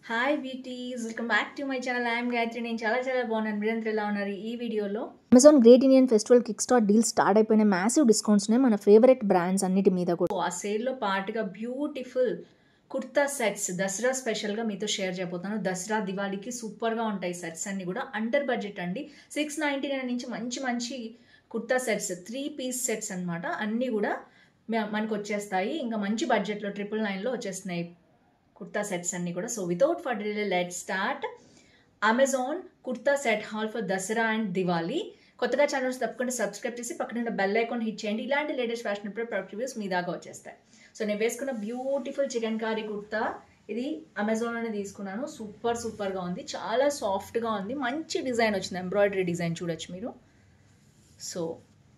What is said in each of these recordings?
Hi beauties, welcome back to my channel. I'm Gayatri. నేను చాలా బాగున్నాను. మీరంతా ఎలా ఉన్నారు? ఈ వీడియోలో Amazon great Indian festival kick start deal start అయిపోయిన మ్యాసివ్ డిస్కౌంట్స్ ఉన్నాయి మన ఫేవరెట్ బ్రాండ్స్ అన్నిటి మీద కూడా. ఆ సేల్లో పాటుగా బ్యూటిఫుల్ కుర్తా సెట్స్ దసరా స్పెషల్గా మీతో షేర్ చేయబోతాను. దసరా దివాళీకి సూపర్గా ఉంటాయి సెట్స్ అన్ని కూడా. అండర్ బడ్జెట్ అండి. 699 నుంచి మంచి మంచి కుర్తా సెట్స్ 3 పీస్ సెట్స్ అనమాట. అన్నీ కూడా మనకు వచ్చేస్తాయి. ఇంకా మంచి బడ్జెట్లో 999లో వచ్చేస్తున్నాయి కుర్తా సెట్స్ అన్ని కూడా. So without further delay let's start. Amazon kurta set hall for Dasara and Diwali. కొత్తగా ఛానల్స్ తప్పకుండా సబ్స్క్రైబ్ చేసి పక్కన బెల్ ఐకాన్ హిట్ చేయండి. ఇలాంటి లేటెస్ట్ ఫ్యాషన్ ప్రొడక్ట్ రివ్యూస్ మీ దాకా వచ్చేస్తాయి. సో నేను వేసుకున్న బ్యూటిఫుల్ చికెన్ కారీ కుర్తా ఇది అమెజాన్లోనే తీసుకున్నాను. సూపర్గా ఉంది. చాలా సాఫ్ట్గా ఉంది. మంచి డిజైన్ వచ్చింది. ఎంబ్రాయిడరీ డిజైన్ చూడొచ్చు మీరు. సో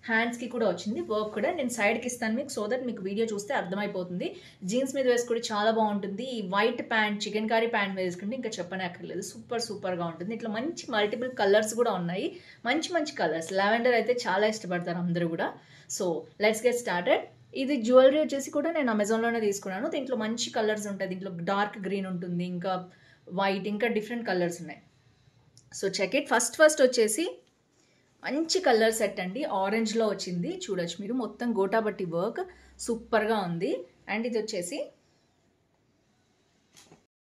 హ్యాండ్స్కి కూడా వచ్చింది వర్క్ కూడా. నేను సైడ్కి ఇస్తాను మీకు, సో దట్ మీకు వీడియో చూస్తే అర్థమైపోతుంది. జీన్స్ మీద వేసుకుంటే చాలా బాగుంటుంది. ఈ white pant chicken curry pant మీద వేసుకుంటే ఇంకా చెప్పనక్కర్లేదు. సూపర్గా ఉంటుంది. ఇట్లా మంచి మల్టిపుల్ కలర్స్ కూడా ఉన్నాయి. మంచి కలర్స్. లావెండర్ అయితే చాలా ఇష్టపడతారు అందరూ కూడా. So let's get started. ఇది జ్యువెలరీ వచ్చేసి కూడా నేను అమెజాన్లోనే తీసుకున్నాను. దీంట్లో మంచి కలర్స్ ఉంటాయి. దీంట్లో డార్క్ గ్రీన్ ఉంటుంది, ఇంకా వైట్, ఇంకా డిఫరెంట్ కలర్స్ ఉన్నాయి. So check it. ఫస్ట్ వచ్చేసి మంచి కలర్ సెట్ అండి. ఆరెంజ్లో వచ్చింది చూడొచ్చు మీరు. మొత్తం గోటాబట్టి వర్క్ సూపర్గా ఉంది. అండ్ ఇది వచ్చేసి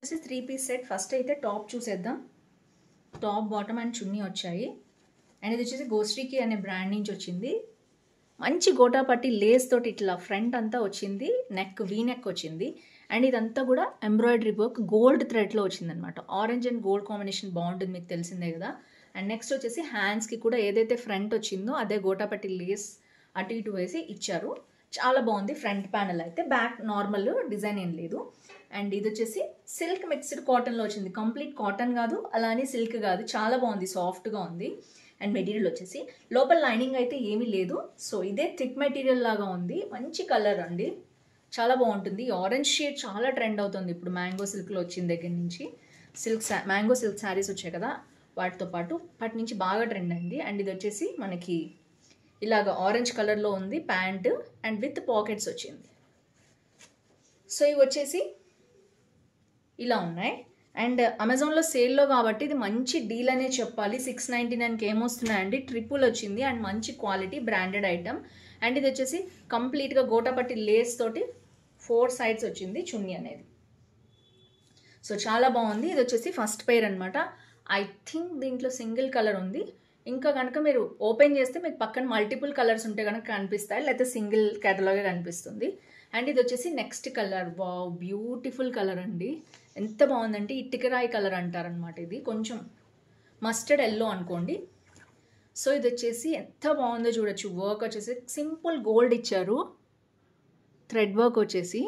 3 పీస్ సెట్. ఫస్ట్ అయితే టాప్ చూసేద్దాం. టాప్, బాటమ్ అండ్ చున్నీ వచ్చాయి. అండ్ ఇది వచ్చేసి గోశ్రీకి అనే బ్రాండ్ నుంచి వచ్చింది. మంచి గోటాపట్టి లేస్ తోటి ఇట్లా ఫ్రంట్ అంతా వచ్చింది. నెక్ వీ నెక్ వచ్చింది. అండ్ ఇదంతా కూడా ఎంబ్రాయిడరీ వర్క్ గోల్డ్ థ్రెడ్లో వచ్చిందనమాట. ఆరెంజ్ అండ్ గోల్డ్ కాంబినేషన్ బాగుంటుంది, మీకు తెలిసిందే కదా. అండ్ నెక్స్ట్ వచ్చేసి హ్యాండ్స్కి కూడా ఏదైతే ఫ్రంట్ వచ్చిందో అదే గోటాపట్టి లేస్ అటు ఇటు వేసి ఇచ్చారు. చాలా బాగుంది ఫ్రంట్ ప్యానల్ అయితే. బ్యాక్ నార్మల్ డిజైన్ ఏం లేదు. అండ్ ఇది వచ్చేసి సిల్క్ మిక్స్డ్ కాటన్లో వచ్చింది. కంప్లీట్ కాటన్ కాదు, అలానే సిల్క్ కాదు. చాలా బాగుంది, సాఫ్ట్గా ఉంది. అండ్ మెటీరియల్ వచ్చేసి లోపల లైనింగ్ అయితే ఏమీ లేదు. సో ఇదే థిక్ మెటీరియల్ లాగా ఉంది. మంచి కలర్ అండి, చాలా బాగుంటుంది. ఆరెంజ్ షేడ్ చాలా ట్రెండ్ అవుతుంది ఇప్పుడు మ్యాంగో సిల్క్లో వచ్చిన దగ్గర నుంచి. మ్యాంగో సిల్క్ శారీస్ వచ్చాయి కదా, వాటితో పాటు వాటి నుంచి బాగా ట్రెండ్ అయింది. అండ్ ఇది వచ్చేసి మనకి ఇలాగ ఆరెంజ్ కలర్లో ఉంది ప్యాంట్ అండ్ విత్ పాకెట్స్ వచ్చింది. సో ఇవి వచ్చేసి ఇలా ఉన్నాయి. అండ్ అమెజాన్లో సేల్లో కాబట్టి ఇది మంచి డీల్ అనే చెప్పాలి. 699కి ఏమొస్తున్నాయండి, ట్రిపుల్ వచ్చింది. అండ్ మంచి క్వాలిటీ బ్రాండెడ్ ఐటమ్. అండ్ ఇది వచ్చేసి కంప్లీట్గా గోటాపట్టి లేస్ తోటి 4 సైడ్స్ వచ్చింది చున్నీ అనేది. సో చాలా బాగుంది. ఇది వచ్చేసి ఫస్ట్ పెయిర్ అనమాట. ఐ థింక్ దీంట్లో సింగిల్ కలర్ ఉంది. ఇంకా కనుక మీరు ఓపెన్ చేస్తే మీకు పక్కన మల్టిపుల్ కలర్స్ ఉంటే కనుక కనిపిస్తాయి, లేకపోతే సింగిల్ కేటలాగే కనిపిస్తుంది. అండ్ ఇది వచ్చేసి next colour. Wow, beautiful colour అండి. ఎంత బాగుందంటే ఇటుకరాయి కలర్ అంటారనమాట. ఇది కొంచెం మస్టర్డ్ ఎల్లో అనుకోండి. సో ఇది వచ్చేసి ఎంత బాగుందో చూడొచ్చు. వర్క్ వచ్చేసి సింపుల్ గోల్డ్ ఇచ్చారు. థ్రెడ్ వర్క్ వచ్చేసి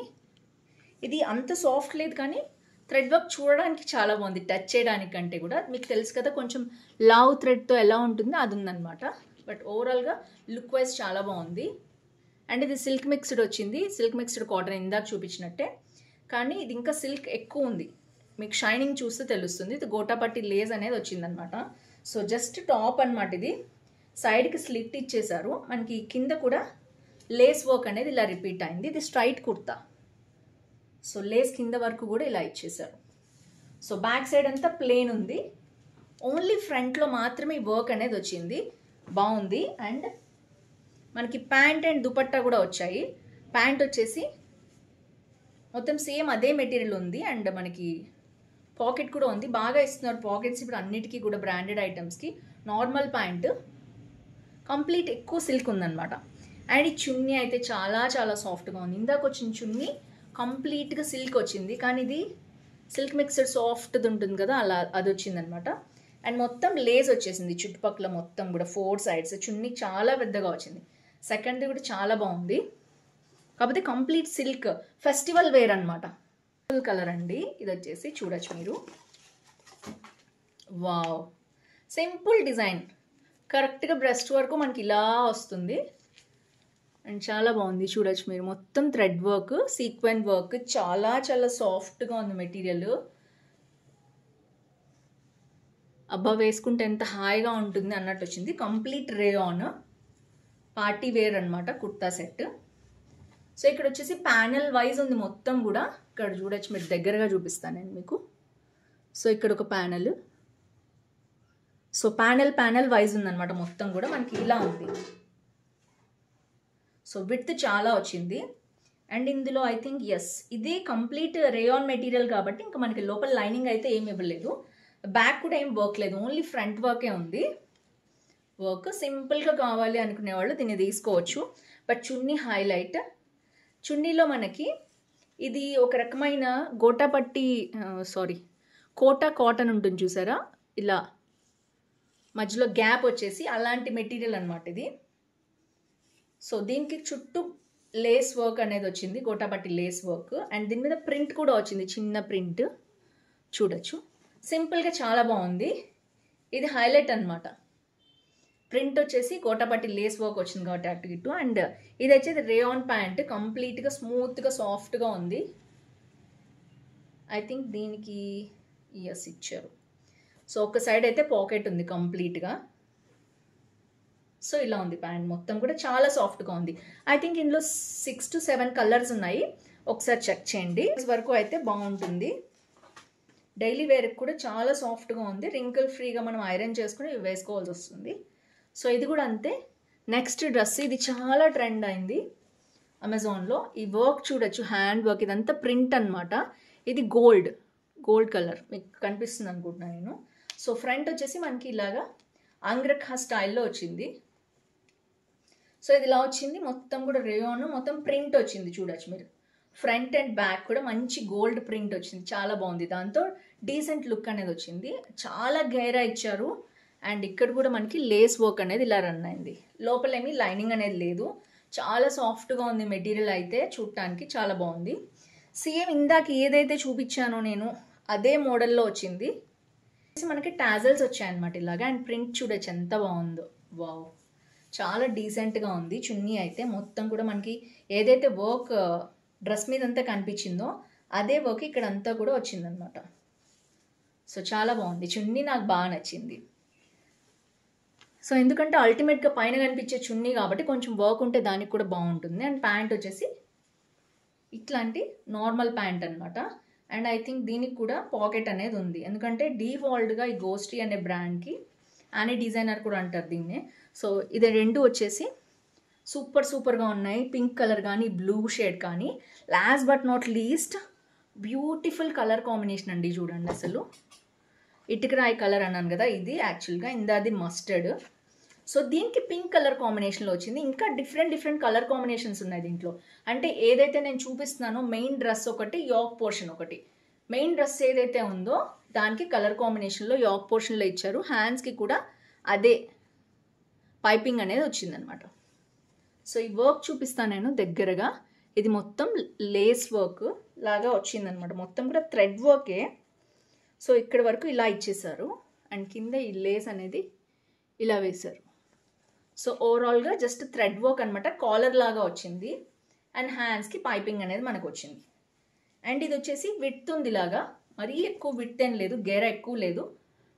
ఇది అంత సాఫ్ట్ లేదు, కానీ థ్రెడ్ వర్క్ చూడడానికి చాలా బాగుంది. టచ్ చేయడానికి కంటే కూడా. మీకు తెలుసు కదా కొంచెం లావ్ థ్రెడ్తో ఎలా ఉంటుందో అది ఉందన్నమాట. బట్ ఓవరాల్గా లుక్ వైజ్ చాలా బాగుంది. అండ్ ఇది సిల్క్ మిక్స్డ్ వచ్చింది. సిల్క్ మిక్స్డ్ కాటన్ ఇందాక చూపించినట్టే, కానీ ఇది ఇంకా సిల్క్ ఎక్కువ ఉంది. మీకు షైనింగ్ చూస్తే తెలుస్తుంది. ఇది గోటాపట్టి లేస్ అనేది వచ్చిందనమాట. సో జస్ట్ టాప్ అనమాట. ఇది సైడ్కి స్లిట్ ఇచ్చేసారు. మనకి కింద కూడా లేస్ వర్క్ అనేది ఇలా రిపీట్ అయింది. ఇది స్ట్రైట్ కుర్తా. సో లేస్ కింద వరకు కూడా ఇలా ఇచ్చేసారు. సో బ్యాక్ సైడ్ అంతా ప్లెయిన్ ఉంది. ఓన్లీ ఫ్రంట్లో మాత్రమే వర్క్ అనేది వచ్చింది. బాగుంది. అండ్ మనకి ప్యాంట్ అండ్ దుపట్టా కూడా వచ్చాయి. ప్యాంట్ వచ్చేసి మొత్తం సేమ్ అదే మెటీరియల్ ఉంది. అండ్ మనకి పాకెట్ కూడా ఉంది. బాగా ఇస్తున్నారు పాకెట్స్ ఇప్పుడు అన్నిటికీ కూడా బ్రాండెడ్ ఐటమ్స్కి. నార్మల్ ప్యాంట్ కంప్లీట్ ఎక్కువ సిల్క్ ఉందన్నమాట. అండ్ ఈ చున్నీ అయితే చాలా సాఫ్ట్గా ఉంది. ఇందాక వచ్చిన చున్నీ కంప్లీట్గా సిల్క్ వచ్చింది, కానీ ఇది సిల్క్ మిక్స్డ్ సాఫ్ట్ది ఉంటుంది కదా, అలా అది వచ్చిందనమాట. అండ్ మొత్తం లేస్ వచ్చేసింది చుట్టుపక్కల మొత్తం కూడా 4 సైడ్స్. చున్నీ చాలా పెద్దగా వచ్చింది. సెకండ్ది కూడా చాలా బాగుంది. కాకపోతే కంప్లీట్ సిల్క్ ఫెస్టివల్ వేర్ అనమాట. కలర్ అండి. ఇది వచ్చేసి చూడొచ్చు మీరు. Wow, simple design. కరెక్ట్గా బ్రెస్ట్ వరకు మనకి ఇలా వస్తుంది. అండ్ చాలా బాగుంది చూడొచ్చు మీరు. మొత్తం థ్రెడ్ వర్క్, సీక్వెన్ వర్క్, చాలా సాఫ్ట్గా ఉంది మెటీరియల్. అబ్బా, వేసుకుంటే ఎంత హాయిగా ఉంటుంది అన్నట్టు వచ్చింది. కంప్లీట్ రేయాన్ పార్టీ వేర్ అనమాట కుర్తా సెట్. సో ఇక్కడ వచ్చేసి ప్యానెల్ వైజ్ ఉంది మొత్తం కూడా. ఇక్కడ చూడొచ్చు మీరు, దగ్గరగా చూపిస్తాను నేను మీకు. సో ఇక్కడ ఒక ప్యానల్. సో ప్యానల్ వైజ్ ఉందన్నమాట మొత్తం కూడా మనకి ఇలా ఉంది. సో విడ్త్ చాలా వచ్చింది. అండ్ ఇందులో ఐ థింక్ ఇది కంప్లీట్ రేయాన్ మెటీరియల్ కాబట్టి ఇంకా మనకి లోపల లైనింగ్ అయితే ఏమి ఇవ్వలేదు. బ్యాక్ కూడా ఏం వర్క్ లేదు, ఓన్లీ ఫ్రంట్ వర్కే ఉంది. వర్క్ సింపుల్గా కావాలి అనుకునే వాళ్ళు దీన్ని తీసుకోవచ్చు. But chunni highlight. చున్నీలో మనకి ఇది ఒక రకమైన కోటా కాటన్ ఉంటుంది చూసారా, ఇలా మధ్యలో గ్యాప్ వచ్చేసి అలాంటి మెటీరియల్ అనమాట ఇది. సో దీనికి చుట్టూ లేస్ వర్క్ అనేది వచ్చింది, గోటాపట్టి లేస్ వర్క్. అండ్ దీని మీద ప్రింట్ కూడా వచ్చింది, చిన్న ప్రింట్ చూడొచ్చు. సింపుల్గా చాలా బాగుంది. ఇది హైలైట్ అనమాట. ప్రింట్ వచ్చేసి గోటాపట్టి లేస్ వర్క్ వచ్చింది కాబట్టి అటు ఇటు. అండ్ ఇది వచ్చేది రేయాన్ ప్యాంట్, కంప్లీట్గా స్మూత్గా సాఫ్ట్గా ఉంది. ఐ థింక్ దీనికి ఇచ్చారు. సో ఒక సైడ్ అయితే పాకెట్ ఉంది కంప్లీట్గా. సో ఇలా ఉంది ప్యాంట్, మొత్తం కూడా చాలా సాఫ్ట్గా ఉంది. ఐ థింక్ ఇందులో 6 to 7 కలర్స్ ఉన్నాయి, ఒకసారి చెక్ చేయండి. వరకు అయితే బాగుంటుంది. డైలీ వేర్కి కూడా చాలా సాఫ్ట్గా ఉంది. రింకిల్ ఫ్రీగా మనం ఐరన్ చేసుకుని వేసుకోవాల్సి వస్తుంది. సో ఇది కూడా అంతే. నెక్స్ట్ డ్రెస్, ఇది చాలా ట్రెండ్ అయింది అమెజాన్లో. ఈ వర్క్ చూడొచ్చు, హ్యాండ్ వర్క్, ఇదంతా ప్రింట్ అనమాట. ఇది గోల్డ్ కలర్ మీకు కనిపిస్తుంది అనుకుంటున్నాను నేను. సో ఫ్రంట్ వచ్చేసి మనకి ఇలాగా అంగ్రఖా స్టైల్లో వచ్చింది. సో ఇది ఇలా వచ్చింది, మొత్తం కూడా రేయాన్, మొత్తం ప్రింట్ వచ్చింది చూడొచ్చు మీరు. ఫ్రంట్ అండ్ బ్యాక్ కూడా మంచి గోల్డ్ ప్రింట్ వచ్చింది, చాలా బాగుంది. దాంతో డీసెంట్ లుక్ అనేది వచ్చింది. చాలా గైరా ఇచ్చారు. అండ్ ఇక్కడ కూడా మనకి లేస్ వర్క్ అనేది ఇలా రన్ అయింది. లోపలేమి లైనింగ్ అనేది లేదు. చాలా సాఫ్ట్గా ఉంది మెటీరియల్ అయితే, చూడటానికి చాలా బాగుంది. సేమ్ ఇందాక ఏదైతే చూపించానో నేను అదే మోడల్లో వచ్చింది. మనకి టాజల్స్ వచ్చాయన్నమాట ఇలాగా. అండ్ ప్రింట్ చూడొచ్చు ఎంత బాగుందో. వావ్, చాలా డీసెంట్గా ఉంది. చున్నీ అయితే మొత్తం కూడా మనకి ఏదైతే వర్క్ డ్రెస్ మీద అంతా కనిపించిందో అదే వర్క్ ఇక్కడ అంతా కూడా వచ్చిందనమాట. సో చాలా బాగుంది. చున్నీ నాకు బాగా నచ్చింది. సో ఎందుకంటే అల్టిమేట్గా పైన కనిపించే చున్నీ కాబట్టి కొంచెం వర్క్ ఉంటే దానికి కూడా బాగుంటుంది. అండ్ ప్యాంట్ వచ్చేసి ఇట్లాంటి నార్మల్ ప్యాంట్ అనమాట. అండ్ ఐ థింక్ దీనికి కూడా పాకెట్ అనేది ఉంది, ఎందుకంటే డిఫాల్ట్గా ఈ గోస్ట్రీ అనే బ్రాండ్కి అనే డిజైనర్ కూడా అంటారు దీన్నే. సో ఇది రెండు వచ్చేసి సూపర్గా ఉన్నాయి. పింక్ కలర్ కానీ బ్లూ షేడ్ కానీ. Last but not least beautiful colour combination అండి, చూడండి అసలు. ఇటుకరాయి కలర్ అన్నాను కదా, ఇది యాక్చువల్గా ఇందాది మస్టర్డ్. సో దీనికి పింక్ కలర్ కాంబినేషన్లో వచ్చింది. ఇంకా డిఫరెంట్ కలర్ కాంబినేషన్స్ ఉన్నాయి దీంట్లో. అంటే ఏదైతే నేను చూపిస్తున్నానో మెయిన్ డ్రెస్ ఒకటి, యాక్ పోర్షన్ ఒకటి. మెయిన్ డ్రెస్ ఏదైతే ఉందో దానికి కలర్ కాంబినేషన్లో యాక్ పోర్షన్లో ఇచ్చారు. హ్యాండ్స్కి కూడా అదే పైపింగ్ అనేది వచ్చిందనమాట. సో ఈ వర్క్ చూపిస్తాను నేను దగ్గరగా. ఇది మొత్తం లేస్ వర్క్ లాగా వచ్చిందనమాట, మొత్తం కూడా థ్రెడ్ వర్కే. సో ఇక్కడ వరకు ఇలా ఇచ్చేసారు. అండ్ కింద ఈ లేస్ అనేది ఇలా వేశారు. సో ఓవరాల్గా జస్ట్ థ్రెడ్ వర్క్ అనమాట, కాలర్ లాగా వచ్చింది. అండ్ హ్యాండ్స్కి పైపింగ్ అనేది మనకు వచ్చింది. అండ్ ఇది వచ్చేసి విడ్త్ ఉంది ఇలాగా, మరీ ఎక్కువ విడ్త్ ఏం లేదు, గేర ఎక్కువ లేదు,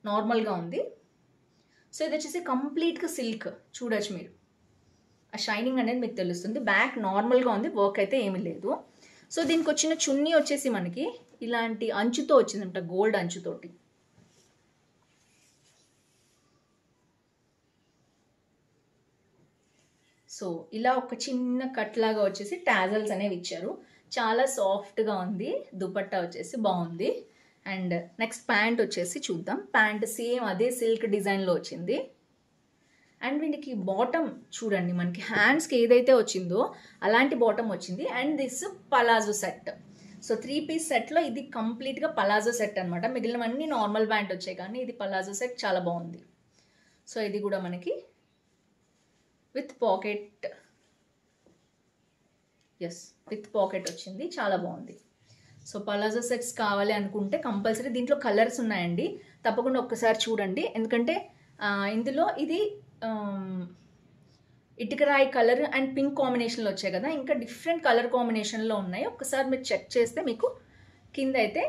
నార్మల్గా ఉంది. సో ఇది వచ్చేసి కంప్లీట్గా సిల్క్, చూడొచ్చు మీరు. ఆ షైనింగ్ అనేది మీకు తెలుస్తుంది. బ్యాక్ నార్మల్గా ఉంది, వర్క్ అయితే ఏమీ లేదు. సో దీనికి వచ్చిన చున్నీ వచ్చేసి మనకి ఇలాంటి అంచుతో వచ్చిందంట, గోల్డ్ అంచుతోటి. సో ఇలా ఒక చిన్న కట్ లాగా వచ్చేసి టాజల్స్ అనేవి ఇచ్చారు. చాలా సాఫ్ట్గా ఉంది. దుపట్టా వచ్చేసి బాగుంది. అండ్ నెక్స్ట్ ప్యాంట్ వచ్చేసి చూద్దాం. ప్యాంట్ సేమ్ అదే సిల్క్ డిజైన్లో వచ్చింది. అండ్ వీటికి బాటమ్ చూడండి, మనకి హ్యాండ్స్కి ఏదైతే వచ్చిందో అలాంటి బాటమ్ వచ్చింది. And this palazzo set. So 3 piece సెట్లో ఇది కంప్లీట్గా పలాజో సెట్ అనమాట. మిగిలినవన్నీ నార్మల్ ప్యాంట్ వచ్చాయి, కానీ ఇది పలాజో సెట్ చాలా బాగుంది. సో ఇది కూడా మనకి విత్ పాకెట్, విత్ పాకెట్ వచ్చింది, చాలా బాగుంది. సో పలాజో సెట్స్ కావాలి అనుకుంటే కంపల్సరీ దీంట్లో కలర్స్ ఉన్నాయండి, తప్పకుండా ఒక్కసారి చూడండి. ఎందుకంటే ఇందులో ఇది ఇటుకరాయి కలర్ అండ్ పింక్ కాంబినేషన్లో వచ్చాయి కదా, ఇంకా డిఫరెంట్ కలర్ కాంబినేషన్లో ఉన్నాయి. ఒక్కసారి మీరు చెక్ చేస్తే మీకు కింద అయితే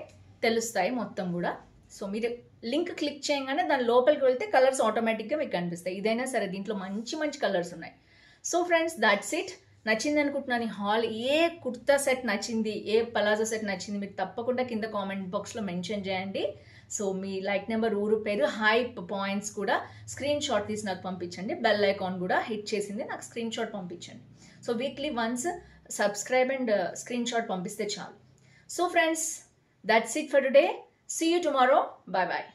తెలుస్తాయి మొత్తం కూడా. సో మీరు లింక్ క్లిక్ చేయగానే దాని లోపలికి వెళ్తే కలర్స్ ఆటోమేటిక్గా మీకు కనిపిస్తాయి. ఇదైనా సరే దీంట్లో మంచి కలర్స్ ఉన్నాయి. So friends, that's it. నచ్చింది అనుకుంటున్నాను ఈ హాల్. ఏ కుర్తా సెట్ నచ్చింది, ఏ పలాజో సెట్ నచ్చింది మీరు తప్పకుండా కింద కామెంట్ బాక్స్లో మెన్షన్ చేయండి. సో మీ లైక్ నెంబర్, ఊరు పేరు, హైప్ పాయింట్స్ కూడా స్క్రీన్ షాట్ తీసి నాకు పంపించండి. బెల్ ఐకాన్ కూడా హిట్ చేసింది, నాకు స్క్రీన్ షాట్ పంపించండి. So weekly once subscribe and screen shot పంపిస్తే చాలు. So friends, that's it for today. See you tomorrow. Bye bye.